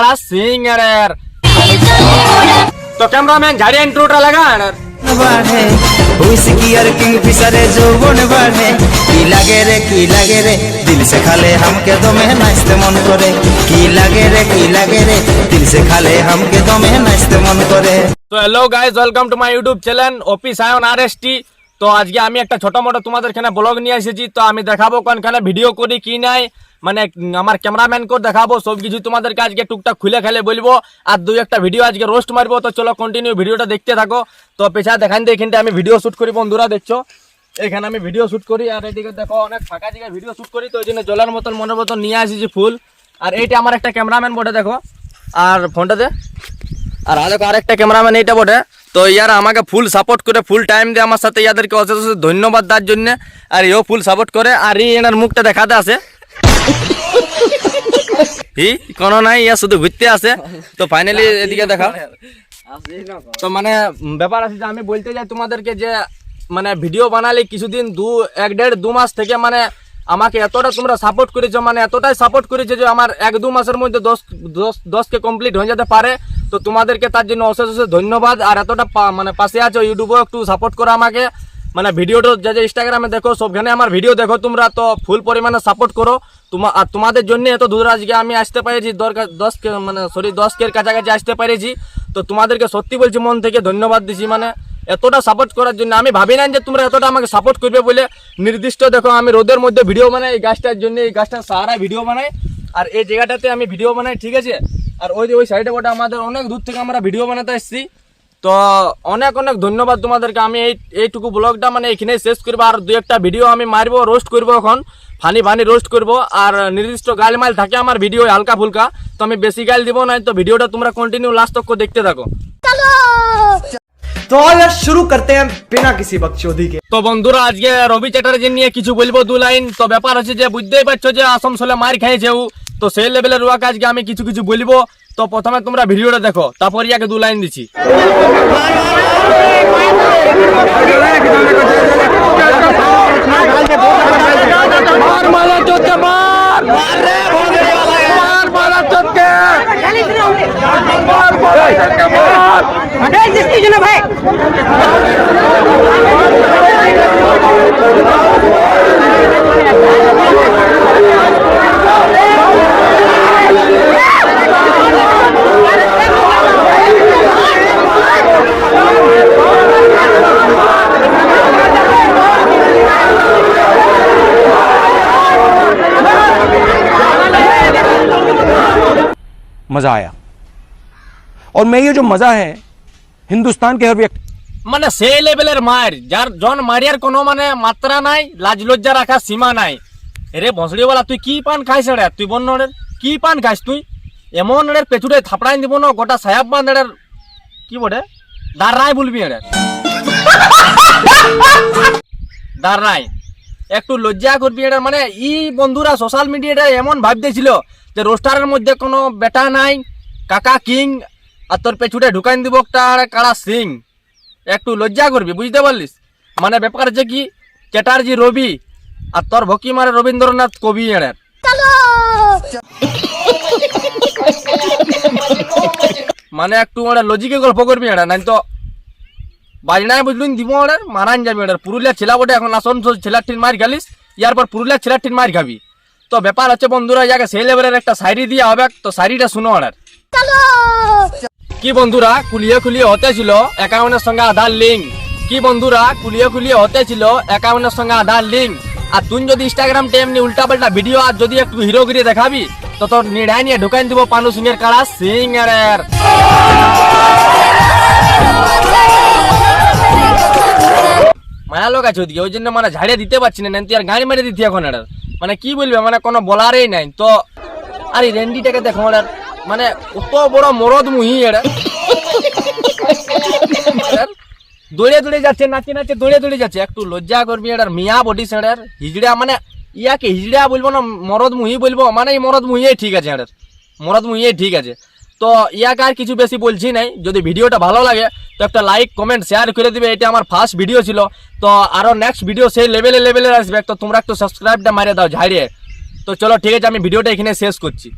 কাড়া সিঙ্গারের। তো ক্যামেরাম্যান ঝাড়িয়ে ইন্ট্রোটা লাগা। বাড়ে হুইস্কি আর কিংফিশারে যৌবন বাড়ে, কি লাগে রে দিল সে খালে হামকে দমে নাচতে মন করে, কি লাগে রে দিল সে খালে হামকে দমে নাচতে মন করে। তো hello guys, welcome to my YouTube channel OP Sayan RST. তো আজকে আমি একটা ছোট মোটো তোমাদের এখানে ব্লগ নিয়ে এসেছি। তো আমি দেখাবো কোনখানে ভিডিও করি কি নাই, মানে আমার ক্যামেরাম্যানকে দেখাবো সব কিছু তোমাদেরকে আজকে টুকটাক খুলে খেলে বলবো, আর দুই একটা ভিডিও আজকে রোস্ট মারবো। তো চলো কন্টিনিউ ভিডিওটা দেখতে থাকো। তো পেছা দেখান দিয়ে এখানটা আমি ভিডিও শুট করি, বন্ধুরা দেখছো এখানে আমি ভিডিও শুট করি, আর এদিকে দেখো অনেক ফাঁকা জায়গায় ভিডিও শুট করি। তো ওই জন্য জলের মতন মনের মতন নিয়ে আসিছি ফুল। আর এইটা আমার একটা ক্যামেরাম্যান বটে দেখো, আর ফোনটাতে আর দেখো আরেকটা ক্যামেরাম্যান এইটা বটে। তো ইয়ারা আমাকে ফুল সাপোর্ট করে, ফুল টাইম দিয়ে আমার সাথে, ইয়াদেরকে অশেষ অশেষ ধন্যবাদ দেওয়ার জন্য। আর এও ফুল সাপোর্ট করে, আর এনার মুখটা দেখাতে আসে কোনো নাই, ইয়া শুধু ঘুরতে আসে। তো ফাইনালি এদিকে দেখা, তো মানে ব্যাপার আছে যে আমি বলতে চাই তোমাদেরকে যে মানে ভিডিও বানালে কিছুদিন 1-1.5-2 মাস থেকে মানে আমাকে এতটা তোমরা সাপোর্ট করেছো, মানে এতটাই সাপোর্ট করেছো যে আমার 1-2 মাসের মধ্যে 10কে কমপ্লিট হয়ে যেতে পারে। তো তোমাদেরকে তার জন্য অশেষ অশেষ ধন্যবাদ। আর এতটা মানে পাশে আছো, ইউটিউবেও একটু সাপোর্ট করো আমাকে, মানে ভিডিওটা যে ইনস্টাগ্রামে দেখো সবখানে আমার ভিডিও দেখো তোমরা, তো ফুল পরিমাণে সাপোর্ট করো। আর তোমাদের জন্য এত দূর আজকে আমি আসতে পেরেছি, 10 কাছাকাছি আসতে পেরেছি। তো তোমাদেরকে সত্যি বলছি মন থেকে ধন্যবাদ দিছি, মানে এতটা সাপোর্ট করার জন্য। আমি ভাবি না যে তোমরা এতটা আমাকে সাপোর্ট করবে বলে। নির্দিষ্ট দেখো আমি রোদের মধ্যে ভিডিও বানাই এই গাছটার জন্য, এই গাছটার সাহারায় ভিডিও বানাই, আর এই জায়গাটাতে আমি ভিডিও বানাই, ঠিক আছে। আর ওই সাইডে ওটা আমাদের অনেক দূর থেকে আমরা ভিডিও বানাতে এসেছি। তো অনেক অনেক ধন্যবাদ তোমাদেরকে। আমি এইটুকু ব্লগটা মানে এখানেই শেষ করবো, আর 2-1টা ভিডিও আমি মারবো, রোস্ট করবো, এখন ফানি রোস্ট করবো। আর নির্দিষ্ট গাল মাইল থাকে আমার ভিডিও হালকা ফুলকা, তো আমি বেশি গাল দিব না। তো ভিডিওটা তোমরা কন্টিনিউ লাস্ট তক দেখতে থাকো। तो यार शुरू करते हैं बिना किसी बकचोदी के। তো বন্ধুরা আজকে রবি চ্যাটার্জি নিয়ে কিছু বলবো 2 লাইন। তো ব্যাপার হচ্ছে যে বুঝতেই পারছো যে আসামসোলে মার খেয়েছে ও, তো সেই লেভেলের ওয়াকে আজকে আমি কিছু বলবো। তো প্রথমে তোমরা ভিডিওটা দেখো, তারপর ইয়াকে 2 লাইন দিচ্ছি। ভাই मजा आया, और मैं ये जो मजा है हिंदुस्तान के हर व्यक्ति মানে সেই লেভেলের মার, যার জন মারিয়ার কোনো মানে মাত্রা নাই, লাজ লজ্জা রাখার সীমা নাই। এরে ভসড়িওয়ালা তুই কি পান খাইস রে, তুই বন্য কি পান খাইস তুই? এমন এর পেছুড়ে থাপড়াই দিব না, গোটা সায়াব বান্ধ এর কি বটে দার নাই বলবি এর দার নাই, একটু লজ্জা করবি এর। মানে ই বন্ধুরা সোশ্যাল মিডিয়াটা এমন ভাবতেছিল যে রোস্টারের মধ্যে কোনো বেটা নাই, কাকা কিং, আর তোর পেছুড়ে ঢুকাই দিব একটা কাড়া সিং। একটু লজ্জা করবি, বুঝতে পারলিস? মানে ব্যাপার হচ্ছে কি, চ্যাটার্জি রবি আর তোর ভকি মারে রবীন্দ্রনাথ কবি এর মানে একটু লজিকে গল্প করবি এর, নাই তো বাজনায় বুঝলুন দিব এর মারান যাবি এর। পুরুলিয়া ছেলা বটে, এখন আসানসোল ছেলার টিন মার খালিস, ইয়ার পর পুরুলিয়া ছেলার টিন মার খাবি। তো ব্যাপার হচ্ছে বন্ধুরা ইয়াকে সেই লেভেলের একটা শাড়ি দিয়ে হবে, তো শাড়িটা শুনো এর। কি বন্ধুরা খুলিয়ে হতে ছিল অ্যাকাউন্টের সঙ্গে আধার লিঙ্ক, কি বন্ধুরা খুলিয়ে হতে ছিল অ্যাকাউন্টের সঙ্গে আধার লিঙ্ক। আর তুই যদি ইনস্টাগ্রাম এমনি উল্টা পাল্টা ভিডিও আর যদি একটু হিরোগিরি দেখাবি, তো তোর নিড়াই নিয়ে ঢুকাই দিব পানু সিং এর কাড়া সিং এর। মায়া লোক আছে ওদিকে, ওই জন্য মানে ঝাড়িয়ে দিতে পারছি না, তুই আর গাড়ি মেরে দিতি এখন এর। মানে কি বলবে, মানে কোনো বলারই নাই। তো আর এই রেন্ডিটাকে দেখো এর, মানে কত বড় মরদ মুহি এর, দৌড়ে যাচ্ছে, নাচে দৌড়ে যাচ্ছে। একটু লজ্জা করবি এটার, মিয়া বডি সেটার হিজড়া, মানে ইয়াকে হিজড়া বলবো না মরদ মুহি বলবো, মানে এই মরদ মুহিয়ে ঠিক আছে এটার, মরদ মুহিয়ে ঠিক আছে। তো ইয়াকে আর কিছু বেশি বলছি নাই। যদি ভিডিওটা ভালো লাগে তো একটা লাইক কমেন্ট শেয়ার করে দিবে। এটা আমার ফার্স্ট ভিডিও ছিল, তো আরো নেক্সট ভিডিও সেই লেভেলে আসবে। তো তোমরা একটু সাবস্ক্রাইবটা মারিয়ে দাও ঝাড়িয়ে। তো চলো ঠিক আছে, আমি ভিডিওটা এখানে শেষ করছি।